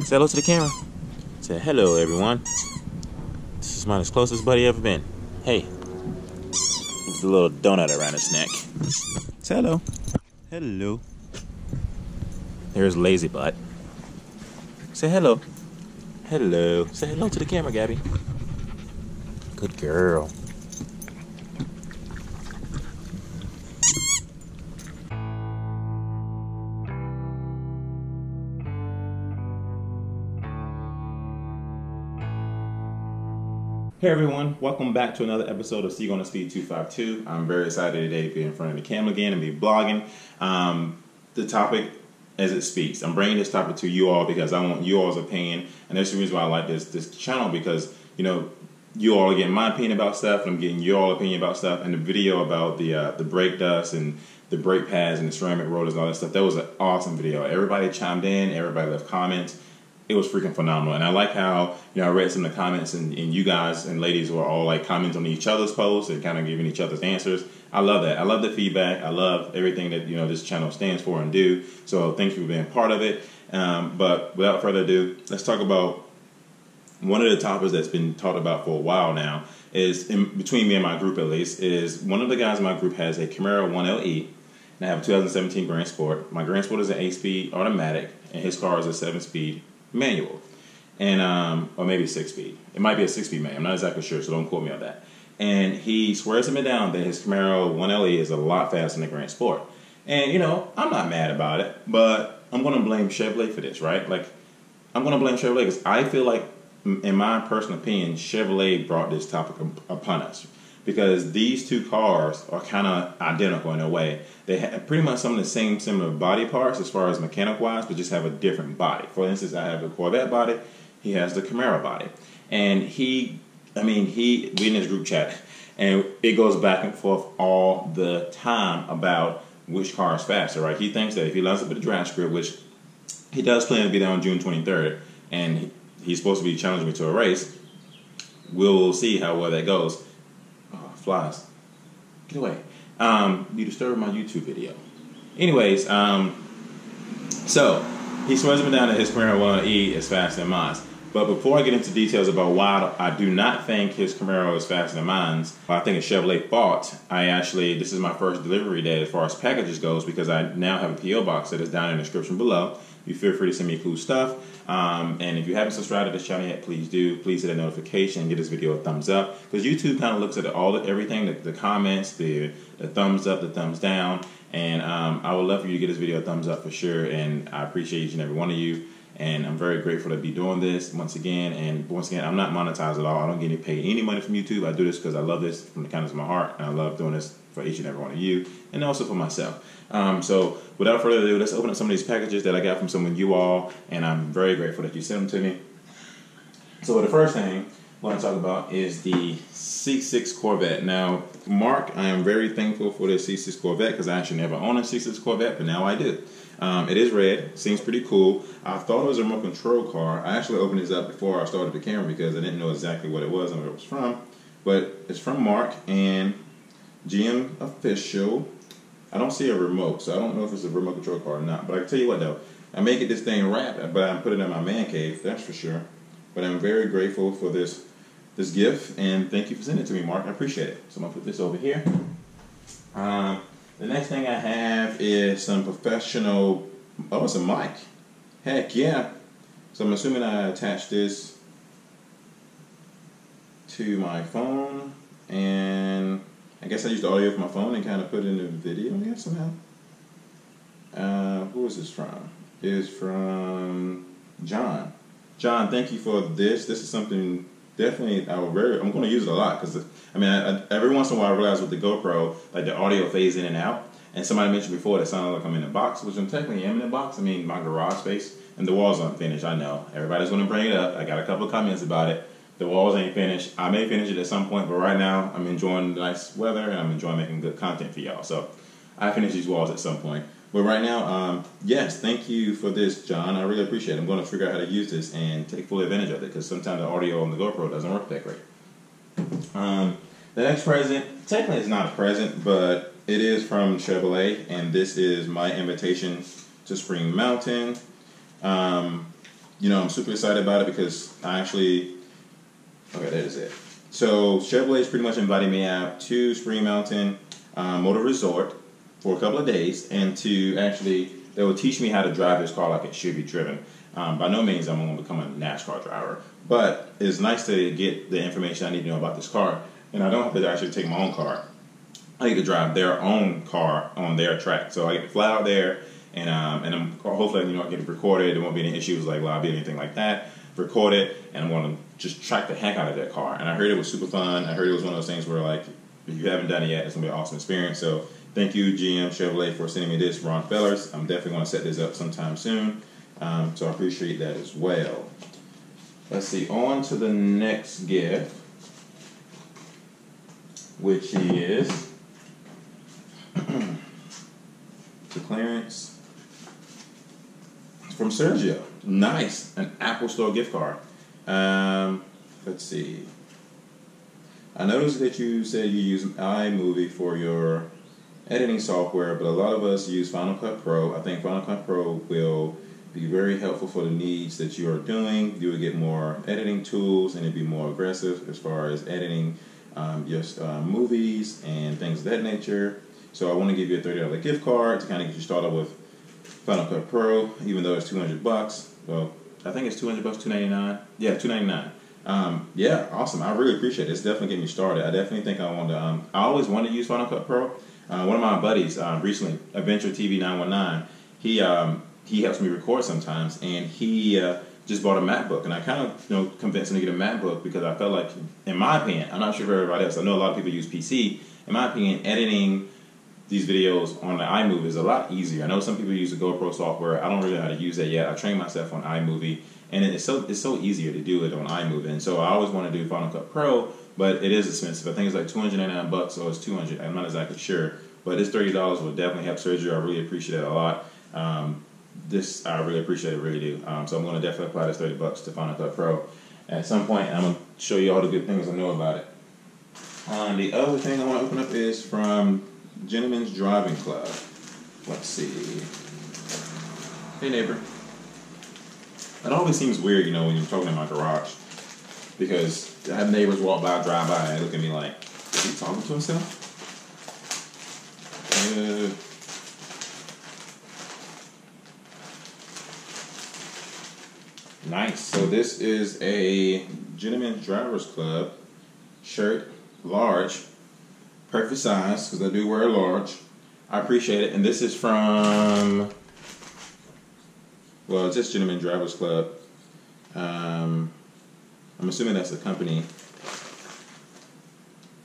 Say hello to the camera. Say hello, everyone. This is my closest buddy ever been. Hey. With a little donut around his neck. Say hello. Hello. There's Lazy Butt. Say hello. Hello. Say hello to the camera, Gabby. Good girl. Hey everyone, welcome back to another episode of Seagull on the Speed 252. I'm very excited today to be in front of the camera again and be vlogging. The topic as it speaks. I'm bringing this topic to you all because I want you all's opinion, and that's the reason why I like this channel, because you know you all are getting my opinion about stuff, and I'm getting your all opinion about stuff. And the video about the brake dust and the brake pads and the ceramic rollers and all that stuff, that was an awesome video. Everybody chimed in, everybody left comments. It was freaking phenomenal. And I like how, I read some of the comments and you guys and ladies were all like commenting on each other's posts and kind of giving each other's answers. I love that. I love the feedback. I love everything that, this channel stands for and do. So thank you for being part of it. But without further ado, let's talk about one of the topics that's been talked about for a while now, is between me and my group at least, is one of the guys in my group has a Camaro 1LE, and I have a 2017 Grandsport. My Grandsport is an 8-speed automatic, and his car is a 7-speed manual, and or maybe a 6-speed. It might be a 6-speed manual. I'm not exactly sure, so don't quote me on that. And he swears to me down that his Camaro 1LE is a lot faster than the Grandsport. And I'm not mad about it, but I'm going to blame Chevrolet for this, right? Like, I'm going to blame Chevrolet because I feel like, in my personal opinion, Chevrolet brought this topic upon us, because these two cars are kind of identical in a way. They have pretty much some of the same similar body parts as far as mechanic-wise, but just have a different body. For instance, I have the Corvette body. He has the Camaro body. And we in his group chat, and it goes back and forth all the time about which car is faster, right? He thinks that if he lines up with the draft script, which he does plan to be there on June 23rd, and he's supposed to be challenging me to a race, we'll see how well that goes. Flies. Get away. You disturbed my YouTube video. Anyways, so he swears me down that his Camaro 1LE is faster than mine. But before I get into details about why I do not think his Camaro is faster than mine, I think it's Chevrolet fault. This is my first delivery day as far as packages goes, because I now have a P.O. box that is down in the description below. You feel free to send me cool stuff. And if you haven't subscribed to this channel yet, please do. Please hit a notification and give this video a thumbs up, because YouTube kind of looks at everything, the comments, the thumbs up, the thumbs down. And I would love for you to give this video a thumbs up for sure. And I appreciate each and every one of you. And I'm very grateful to be doing this once again. And once again, I'm not monetized at all. I don't get paid any money from YouTube. I do this because I love this from the kindness of my heart. And I love doing this for each and every one of you, and also for myself. So without further ado, let's open up some of these packages that I got from some of you all. And I'm very grateful that you sent them to me. So the first thing I want to talk about is the C6 Corvette. Now, Mark, I am very thankful for this C6 Corvette, because I actually never owned a C6 Corvette, but now I do. It is red, seems pretty cool. I thought it was a remote control car. I actually opened this up before I started the camera because I didn't know exactly what it was and where it was from. But it's from Mark and GM Official. I don't see a remote, so I don't know if it's a remote control car or not. But I can tell you what though, I may get this thing wrapped, but I put it in my man cave, that's for sure. But I'm very grateful for this gift, and thank you for sending it to me, Mark. I appreciate it. So I'm gonna put this over here. The next thing I have is some professional, it's a mic. Heck yeah. So I'm assuming I attached this to my phone, and I guess I used the audio from my phone and kind of put it in the video here somehow. Who is this from? It is from John. John, thank you for this. This is something definitely I'm going to use it a lot, because every once in a while I realize with the GoPro, like the audio fades in and out. And somebody mentioned before that sounded like I'm in a box, which I'm technically am in a box. My garage space, and the walls aren't finished. I know everybody's going to bring it up. I got a couple of comments about it. The walls ain't finished. I may finish it at some point, but right now I'm enjoying the nice weather and I'm enjoying making good content for y'all. So I finish these walls at some point. But right now, yes, thank you for this, John. I really appreciate it. I'm going to figure out how to use this and take full advantage of it, because sometimes the audio on the GoPro doesn't work that great. The next present, technically it's not a present, but it is from Chevrolet, and this is my invitation to Spring Mountain. I'm super excited about it because I actually, okay, that is it. So Chevrolet's pretty much invited me out to Spring Mountain Motor Resort for a couple of days, and to actually, they will teach me how to drive this car like it should be driven. By no means I'm going to become a NASCAR driver, but it's nice to get the information I need to know about this car, and I don't have to actually take my own car. I get to drive their own car on their track, so I get to fly out there, and I'm hopefully I get it recorded. There won't be any issues like lobby or anything like that. Record it, and I'm going to just track the heck out of that car. And I heard it was super fun. I heard it was one of those things where, like, if you haven't done it yet, it's going to be an awesome experience. So thank you, GM Chevrolet, for sending me this, Ron Fellers. I'm definitely going to set this up sometime soon. So I appreciate that as well. Let's see, on to the next gift, which is the clearance from Sergio. Nice, an Apple Store gift card. Let's see. I noticed that you said you use iMovie for your editing software, but a lot of us use Final Cut Pro. I think Final Cut Pro will be very helpful for the needs that you are doing. You will get more editing tools, and it'd be more aggressive as far as editing movies and things of that nature. So I want to give you a $30 gift card to kind of get you started with Final Cut Pro, even though it's $200. Well, I think it's $200, $299. Yeah, $299. Yeah, awesome. I really appreciate it. It's definitely getting me started. I definitely think I want to. I always wanted to use Final Cut Pro. One of my buddies recently, Adventure TV 919, he helps me record sometimes, and he just bought a MacBook, and I kind of convinced him to get a MacBook because I felt like, in my opinion, I'm not sure for everybody else. I know a lot of people use PC. In my opinion, editing these videos on the iMovie is a lot easier. I know some people use the GoPro software. I don't really know how to use that yet. I trained myself on iMovie, and it's so easier to do it on iMovie. And so I always want to do Final Cut Pro, but it is expensive. I think it's like $299, or it's $200. I'm not exactly sure, but this $30 will definitely help Sergio. I really appreciate it a lot. I really appreciate it, really do. So I'm going to definitely apply this $30 to Final Cut Pro at some point, and I'm going to show you all the good things I know about it. The other thing I want to open up is from Gentlemen's Driving Club. Let's see. Hey, neighbor. It always seems weird, when you're talking in my garage, because I have neighbors walk by, drive by, and look at me like, is he talking to himself? Nice. So this is a Gentlemen's Drivers Club shirt, large, perfect size, because I do wear a large. I appreciate it. And this is from, well, it's just Gentlemen's Drivers Club. I'm assuming that's the company.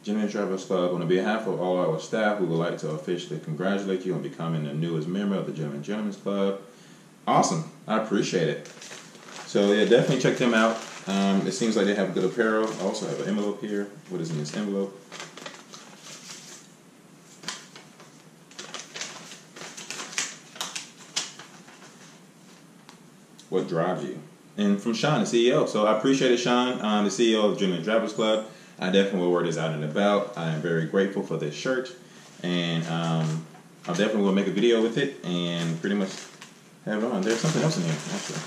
Gentlemen's Drivers Club, on behalf of all our staff, we would like to officially congratulate you on becoming the newest member of the Gentlemen's Club. Awesome. I appreciate it. So yeah, definitely check them out. It seems like they have good apparel. I also have an envelope here. What is in this envelope? What drives you? And from Sean, the CEO. So I appreciate it, Sean, the CEO of Gentlemen's Drivers Club. I definitely will wear this out and about. I am very grateful for this shirt, and I definitely will make a video with it and pretty much have it on. There's something else in here, actually.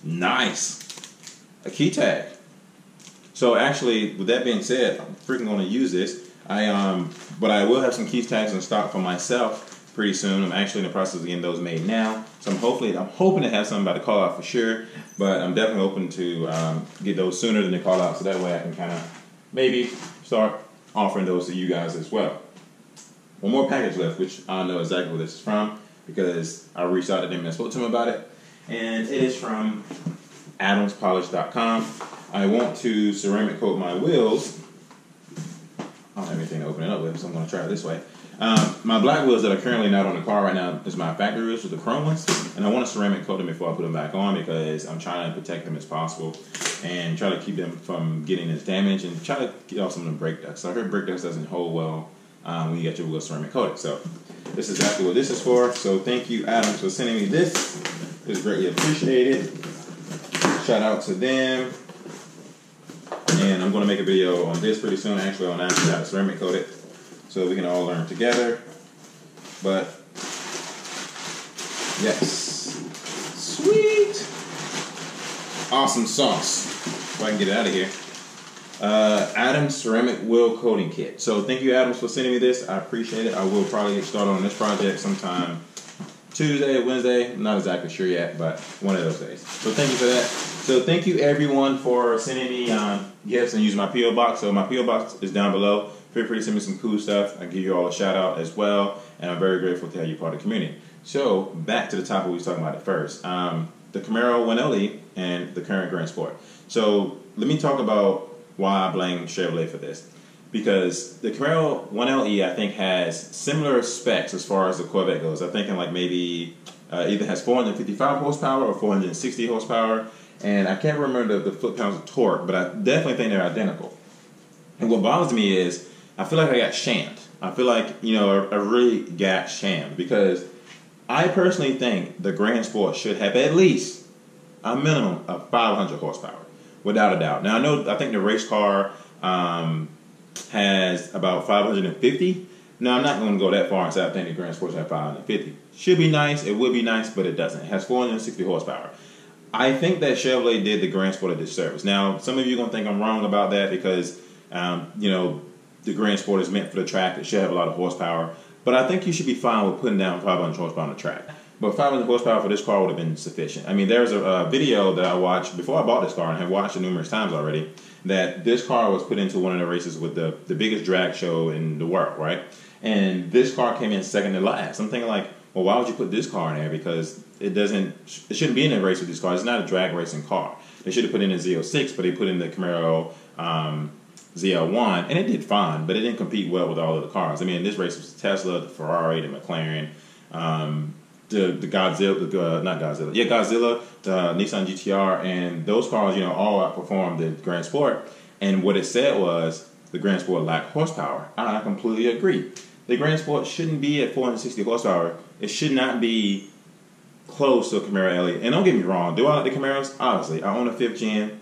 Nice. A key tag. So actually, with that being said, I'm freaking going to use this. But I will have some key tags in stock for myself pretty soon. I'm actually in the process of getting those made now. So I'm hoping to have some by the call out for sure. But I'm definitely hoping to get those sooner than the call out, so that way I can kind of maybe start offering those to you guys as well. One more package left, which I know exactly where this is from because I reached out to them and spoke to them about it. And it is from adamspolish.com. I want to ceramic coat my wheels. I don't have anything to open it up with, so I'm going to try it this way. My black wheels that are currently not on the car right now is my factory wheels with the chrome ones, and I want to ceramic coat them before I put them back on because I'm trying to protect them as possible and try to keep them from getting as damaged and try to get off some of the brake ducts. So I heard brake ducts doesn't hold well when you get your wheels ceramic coated. So this is exactly what this is for. So thank you, Adams, for sending me this. It's greatly appreciated. Shout out to them. And I'm going to make a video on this pretty soon, actually, on actually how to ceramic coat it, so we can all learn together. But yes, sweet. awesome sauce. If I can get it out of here. Adams ceramic wheel coating kit. So thank you, Adams, for sending me this. I appreciate it. I will probably get started on this project sometime Tuesday, Wednesday. I'm not exactly sure yet, but one of those days. So thank you for that. So thank you everyone for sending me gifts and using my P.O. box. So my P.O. box is down below. Feel free to send me some cool stuff. I give you all a shout out as well, and I'm very grateful to have you part of the community. So back to the topic we was talking about at first. The Camaro 1LE and the current Grandsport. So let me talk about why I blame Chevrolet for this. Because the Camaro 1LE, I think, has similar specs as far as the Corvette goes. I'm thinking like maybe either has 455 horsepower or 460 horsepower. And I can't remember the foot-pounds of torque, but I definitely think they're identical. And what bothers me is I feel like I got shammed. I feel like, I really got shammed. Because I personally think the Grandsport should have at least a minimum of 500 horsepower, without a doubt. Now, I think the race car has about 550. Now, I'm not going to go that far and say I think the Grandsport should have 550. Should be nice. It would be nice, but it doesn't. It has 460 horsepower. I think that Chevrolet did the Grandsport a disservice. Now, some of you are going to think I'm wrong about that because, the Grandsport is meant for the track. It should have a lot of horsepower. But I think you should be fine with putting down 500 horsepower on the track. But 500 horsepower for this car would have been sufficient. I mean, there's a video that I watched before I bought this car and have watched it numerous times already, that this car was put into one of the races with the biggest drag show in the world, right? And this car came in second to last. I'm thinking like, well, why would you put this car in there? Because it shouldn't be in a race with this car. It's not a drag racing car. They should have put in a Z06, but they put in the Camaro ZL1, and it did fine, but it didn't compete well with all of the cars. I mean, this race was the Tesla, the Ferrari, the McLaren, the Godzilla, not Godzilla, yeah, Godzilla, the Nissan GTR, and those cars, all outperformed the Grandsport. And what it said was the Grandsport lacked horsepower. I completely agree. The Grandsport shouldn't be at 460 horsepower. It should not be close to a Camaro LE. And don't get me wrong, do I like the Camaros? Obviously, I own a 5th gen.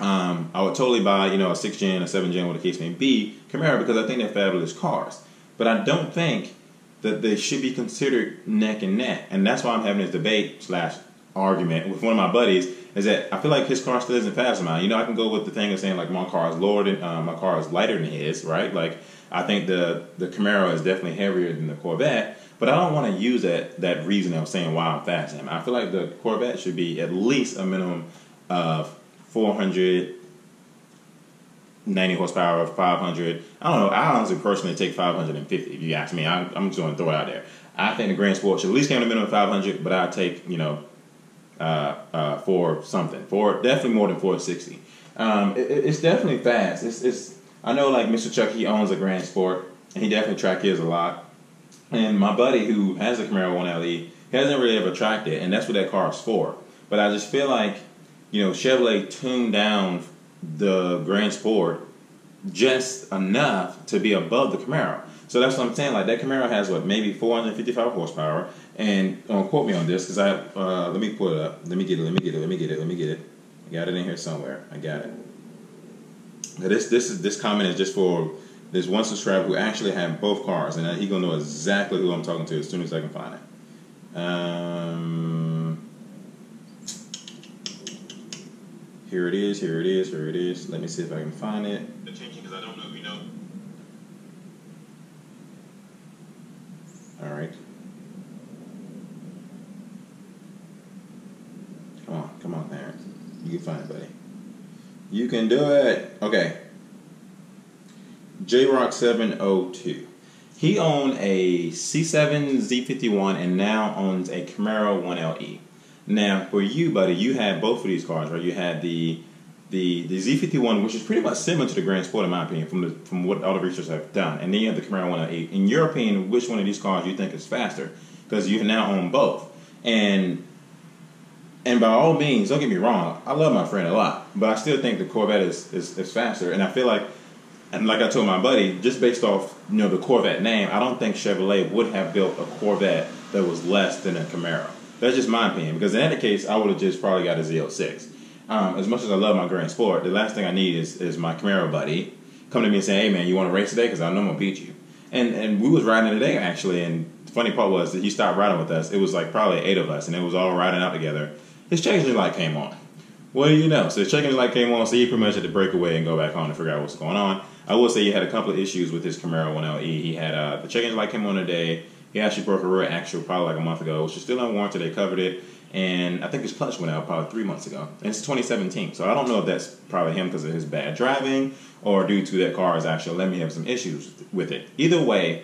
I would totally buy, a 6th gen, a 7th gen, what the case may be, Camaro, because I think they're fabulous cars. But I don't think that they should be considered neck and neck. And that's why I'm having this debate / argument with one of my buddies, is that I feel like his car still isn't fast enough. I can go with the thing of saying like my car is lower than, my car is lighter than his, right? Like I think the Camaro is definitely heavier than the Corvette, but I don't want to use that reason of saying why I'm faster than him. I feel like the Corvette should be at least a minimum of 490 horsepower, 500. I don't know. I honestly personally take 550 if you ask me. I'm just going to throw it out there. I think the Grandsport should at least come to a minimum of 500, but I'd take, for something. Definitely more than 460. It's definitely fast. I know like Mr. Chuck, he owns a Grandsport, and he definitely track his a lot. And my buddy who has a Camaro 1LE, he hasn't really ever tracked it, and that's what that car is for. But I just feel like, Chevrolet tuned down the Grandsport just enough to be above the Camaro. So that's what I'm saying. Like that Camaro has maybe 455 horsepower. And don't quote me on this because let me pull it up. Let me get it. I got it in here somewhere. I got it. Now this comment is just for this one subscriber who actually had both cars, and he's gonna know exactly who I'm talking to as soon as I can find it. Here it is. Let me see if I can find it. Attention, because I don't know if you know. All right. Come on, Clarence. You can find it, buddy. You can do it. Okay. JRock702. He owned a C7 Z51 and now owns a Camaro 1LE. Now, for you, buddy, you had both of these cars, right? You had the Z51, which is pretty much similar to the Grandsport, in my opinion, from what all the research have done. And then you have the Camaro 108. In your opinion, which one of these cars you think is faster? Because you now own both. And by all means, don't get me wrong, I love my friend a lot, but I still think the Corvette is faster. And I feel like, and like I told my buddy, just based off the Corvette name, I don't think Chevrolet would have built a Corvette that was less than a Camaro. That's just my opinion, because in that case, I would have just probably got a Z06. As much as I love my Grandsport, the last thing I need is my Camaro buddy come to me and say, "Hey man, you want to race today? Because I know I'm gonna beat you." And we was riding today actually, and the funny part was that he stopped riding with us. It was like probably 8 of us, and it was all riding out together. His changing light came on. What do you know? So the check engine light came on, so he pretty much had to break away and go back on and figure out what's going on. I will say he had a couple of issues with his Camaro 1LE. He had the check engine light came on today. He actually broke a rear axle probably like a month ago, which is still on warranty. They covered it. And I think his clutch went out probably 3 months ago. And it's 2017. So I don't know if that's probably him because of his bad driving or due to that car is actually letting me have some issues with it. Either way,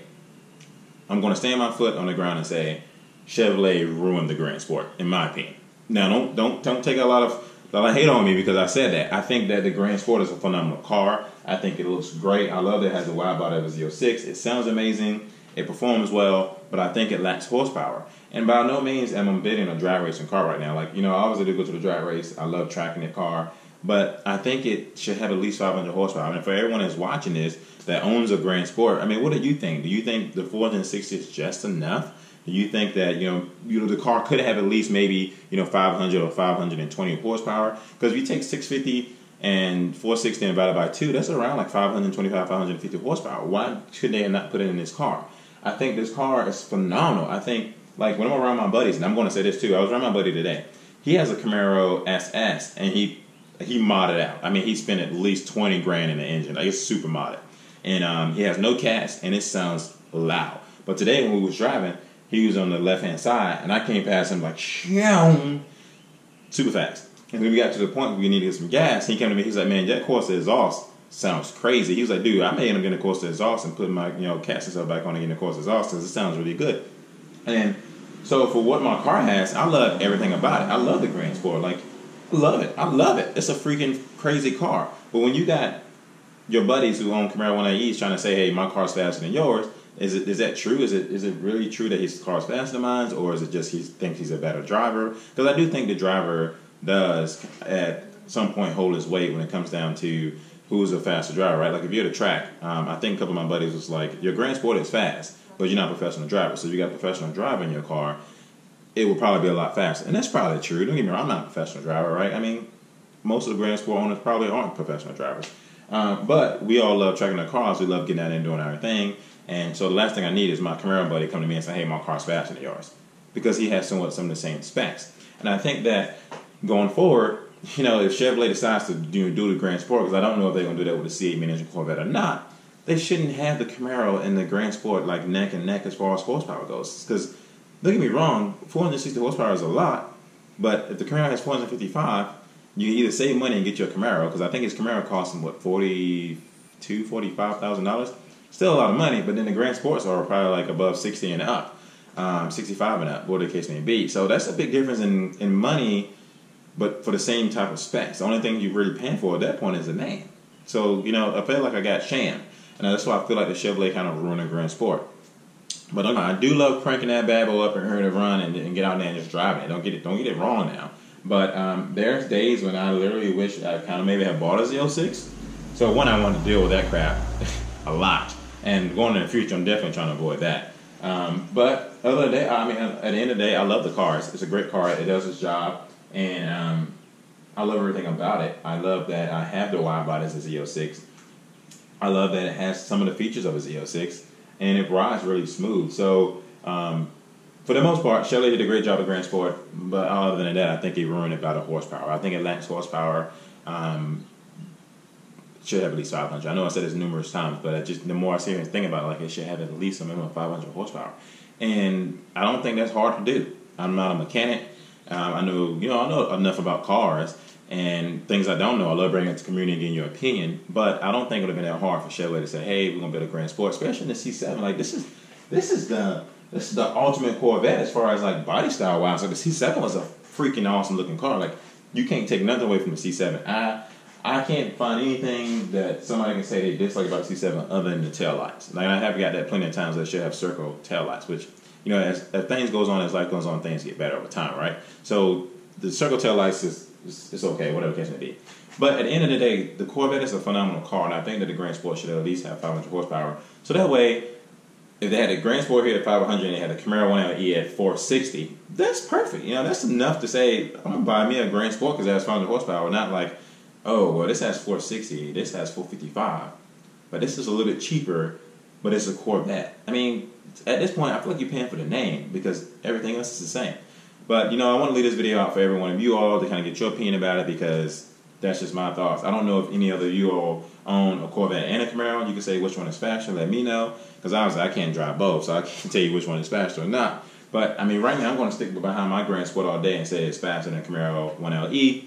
I'm going to stand my foot on the ground and say Chevrolet ruined the Grandsport, in my opinion. Now, don't take a lot of hate on me because I said that. I think that the Grandsport is a phenomenal car. I think it looks great. I love that it has a wide body of a Z06. It sounds amazing. It performs well, but I think it lacks horsepower. And by no means am I bidding a drag racing car right now. Like, you know, I obviously do go to the drag race. I love tracking the car. But I think it should have at least 500 horsepower. I mean, for everyone that's watching this that owns a Grandsport, I mean, what do you think? Do you think the 460 is just enough? Do you think that, you know, the car could have at least maybe, 500 or 520 horsepower? Because if you take 650 and 460 divided by 2, that's around like 525, 550 horsepower. Why should they not put it in this car? I think this car is phenomenal. I think, like, when I'm around my buddies, and I'm going to say this too, I was around my buddy today. He has a Camaro SS, and he modded out. I mean, he spent at least 20 grand in the engine. Like, it's super modded. And he has no cast, and it sounds loud. But today when we was driving, he was on the left-hand side, and I came past him like, super fast. And when we got to the point where we needed some gas, he came to me, he's like, man, that Corsa exhaust sounds crazy. He was like, dude, I may end up getting a Corsa exhaust and putting my, cast and stuff back on and getting a Corsa exhaust because it sounds really good. And so for what my car has, I love everything about it. I love the Grandsport. Like, I love it. I love it. It's a freaking crazy car. But when you got your buddies who own Camaro 1LEs trying to say, hey, my car's faster than yours, is that true? Is it really true that his car's faster than mine, or is it just he thinks he's a better driver? Because I do think the driver does at some point hold his weight when it comes down to who's a faster driver, right? Like if you're at a track, I think a couple of my buddies was like, your Grandsport is fast, but you're not a professional driver. So if you got a professional driver in your car, it will probably be a lot faster. And that's probably true. Don't get me wrong, I'm not a professional driver, right? I mean, most of the Grandsport owners probably aren't professional drivers. But we all love tracking our cars. We love getting out there and doing our thing. And so the last thing I need is my Camaro buddy come to me and say, hey, my car's faster than yours. Because he has somewhat some of the same specs. And I think that going forward, if Chevrolet decides to do the Grandsport, because I don't know if they're going to do that with the C8 mid-engine Corvette or not, they shouldn't have the Camaro and the Grandsport like neck and neck as far as horsepower goes. Because, don't get me wrong, 460 horsepower is a lot, but if the Camaro has 455, you can either save money and get your Camaro, because I think his Camaro costs him, what, $45,000? Still a lot of money, but then the Grandsports are probably like above 60 and up, 65 and up, whatever the case may be. So that's a big difference in money, but for the same type of specs. The only thing you're really paying for at that point is the name. So, I feel like I got sham. And that's why I feel like the Chevrolet kind of ruined the Grandsport. But I do love cranking that bad boy up and hearing it run and get out there and just driving it. Don't get it wrong now. But there's days when I literally wish I kind of maybe had bought a Z06. So one, I wanted to deal with that crap a lot. And going in the future, I'm definitely trying to avoid that. But other than that, I mean, at the end of the day, I love the car. It's a great car. It does its job. And I love everything about it. I love that I have the wide body as a Z06. I love that it has some of the features of a Z06. And it rides really smooth. So, for the most part, Chevrolet did a great job at Grandsport. But other than that, I think it ruined it by the horsepower. I think it lacks horsepower. Should have at least 500. I know I said this numerous times, but the more I see and think about it, like it should have at least a minimum of 500 horsepower. And I don't think that's hard to do. I'm not a mechanic. I know enough about cars and things I don't know. I love bringing it to the community and getting your opinion, but I don't think it would have been that hard for Chevrolet to say, hey, we're gonna build a Grandsport, especially in the C7. Like this is the ultimate Corvette as far as like body style wise. Like the C7 was a freaking awesome looking car. Like you can't take nothing away from the C7. I can't find anything that somebody can say they dislike about the C7 other than the taillights. Like I have got that plenty of times that should have circle taillights, which as things goes on, as life goes on, things get better over time, right? So the circle taillights is okay, whatever the case may be. But at the end of the day, the Corvette is a phenomenal car, and I think that the Grandsport should at least have 500 horsepower. So that way, if they had a Grandsport here at 500 and they had a Camaro 1LE at 460, that's perfect. That's enough to say, I'm going to buy me a Grandsport because it has 500 horsepower, not like, oh, well, this has 460, this has 455, but this is a little bit cheaper, but it's a Corvette. I mean, at this point, I feel like you're paying for the name because everything else is the same. But, you know, I want to leave this video out for every one of you all to kind of get your opinion about it, because that's just my thoughts. I don't know if any other of you all own a Corvette and a Camaro. You can say which one is faster. Let me know, because obviously I can't drive both, so I can't tell you which one is faster or not. But, I mean, right now I'm going to stick behind my Grandsport all day and say it's faster than a Camaro 1LE.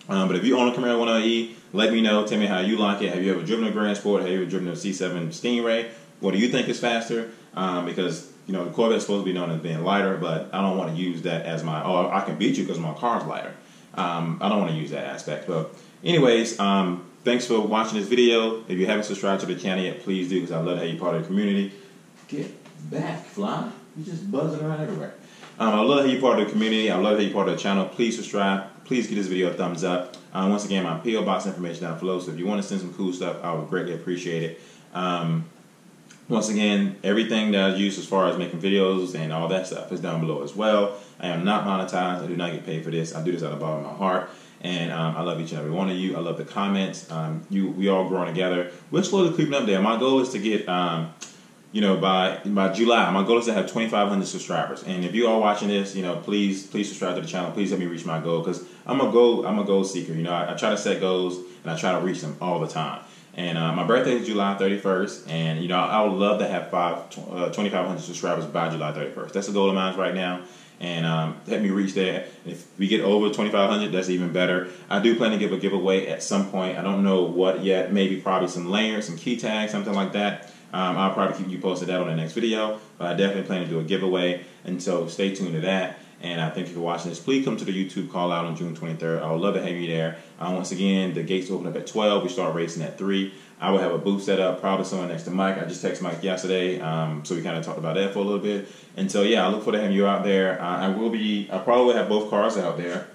But if you own a Camaro 1LE, let me know. Tell me how you like it. Have you ever driven a Grandsport? Have you ever driven a C7 Stingray? What do you think is faster? Because, you know, the Corvette's supposed to be known as being lighter, but I don't want to use that as my, oh, I can beat you because my car's lighter. I don't want to use that aspect. But anyways, thanks for watching this video. If you haven't subscribed to the channel yet, please do, because I love to have you part of the community. Get back, fly. You're just buzzing around everywhere. I love to have you part of the community. I love to have you part of the channel. Please subscribe. Please give this video a thumbs up. Once again, my P.O. Box information down below, so if you want to send some cool stuff, I would greatly appreciate it. Once again, everything that I use as far as making videos and all that stuff is down below as well. I am not monetized. I do not get paid for this. I do this out of the bottom of my heart. And I love each and every one of you. I love the comments. We all growing together. We're slowly creeping up there. My goal is to get, you know, by July, my goal is to have 2,500 subscribers. And if you are watching this, you know, please subscribe to the channel. Please help me reach my goal, because I'm a goal seeker. You know, I try to set goals and I try to reach them all the time. And my birthday is July 31st, and you know, I would love to have 2,500 subscribers by July 31st. That's the goal of mine right now, and help me reach that. If we get over 2,500, that's even better. I do plan to give a giveaway at some point. I don't know what yet. Maybe probably some lanyards, some key tags, something like that. I'll probably keep you posted that on the next video, but I definitely plan to do a giveaway, and so stay tuned to that. And I thank you for watching this. Please come to the YouTube call out on June 23rd. I would love to have you there. Once again, the gates open up at 12. We start racing at 3. I will have a booth set up, probably somewhere next to Mike. I just texted Mike yesterday, so we kind of talked about that for a little bit. And so, yeah, I look forward to having you out there. I probably will have both cars out there.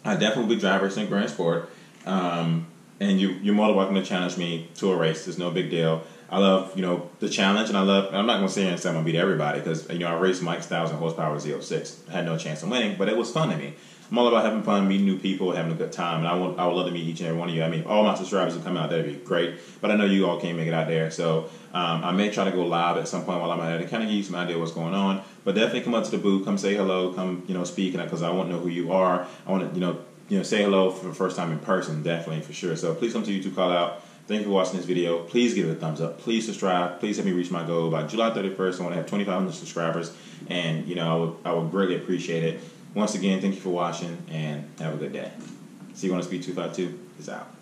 I definitely will be driving racing Grandsport. And you're more than welcome to challenge me to a race. It's no big deal. I love, you know, the challenge, and I'm not going to say I'm going to beat everybody, because, you know, I raced Mike's 1,000 horsepower Z06. I had no chance of winning, but it was fun to me. I'm all about having fun, meeting new people, having a good time, and I would love to meet each and every one of you. I mean, if all my subscribers would come out, that'd be great, but I know you all can't make it out there, so I may try to go live at some point while I'm out there to kind of give you some idea of what's going on, but definitely come up to the booth, come say hello, come, you know, speak, because I want to know who you are. I want to, you know, say hello for the first time in person, definitely, for sure. So please come to YouTube call out. Thank you for watching this video. Please give it a thumbs up. Please subscribe. Please help me reach my goal. By July 31st, I want to have 2,500 subscribers, and, you know, I would greatly appreciate it. Once again, thank you for watching, and have a good day. See you on Speed 252. Peace out.